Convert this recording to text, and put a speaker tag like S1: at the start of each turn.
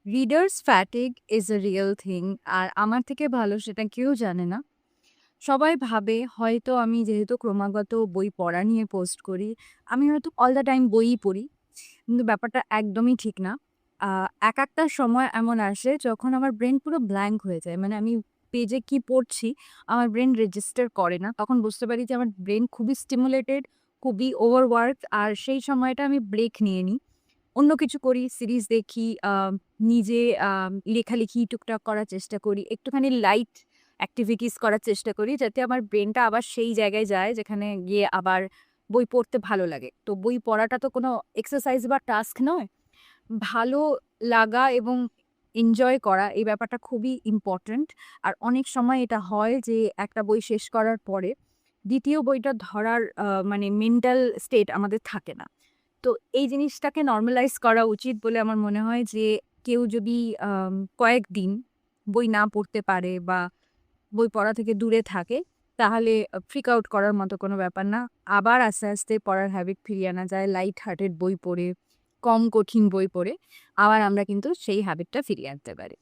S1: Readers fatigue is a real thing. আর আমার থেকে ভালো সেটা কেউ জানে না। সবাই ভাবে হয়তো আমি যেহেতু ক্রমাগত বই পড়া নিয়ে পোস্ট করি, আমি হয়তো অল দ্য টাইম বইই পড়ি। কিন্তু ব্যাপারটা একদমই ঠিক না। আ একেকটা সময় এমন আসে যখন আমার ব্রেইন পুরো ব্ল্যাংক হয়ে যায়। মানে আমি পেজে কি পড়ছি আমার ব্রেইন রেজিস্টার করে না। তখন বুঝতে পারি যে আমার ব্রেইন খুবই স্টিমুলেটেড, খুবই ওভারওয়ার্কড আর সেই সময়টা আমি ব্রেক নিয়ে নিই। অন্য কিছু করি, সিরিজ দেখি, নিজে লেখালেখি টুকটাক করার চেষ্টা করি। একটুখানি লাইট এক্টিভিটিস করার চেষ্টা করি যাতে আমার ব্রেইনটা আবার সেই জায়গায় যায় যেখানে গিয়ে আবার বই পড়তে ভালো লাগে। তো বই পড়াটা তো কোনো এক্সারসাইজ বা টাস্ক নয়। ভালো লাগা এবং এনজয় করা এই ব্যাপারটা খুবই ইম্পোর্টেন্ট। আর অনেক সময় এটা হয় যে একটা বই শেষ করার পরে ২য় বইটা ধরার মানে মেন্টাল স্টেট আমাদের থাকে না। তো এই জিনিসটাকে নরমালাইজ করা উচিত বলে আমার মনে হয় যে কেউ যদি আম কয়েকদিন বই না পড়তে পারে বা বই পড়া থেকে দূরে থাকে তাহলে ফ্রিক আউট করার মতো কোনো ব্যাপার না। আবার আস্তে, আস্তে পড়ার হ্যাবিট ফিরিয়ে আনা যায়। লাইট হার্টেড বই পড়ে, কম কঠিন বই পড়ে আবার আমরা কিন্তু সেই হ্যাবিটটা ফিরিয়ে আনতে পারি।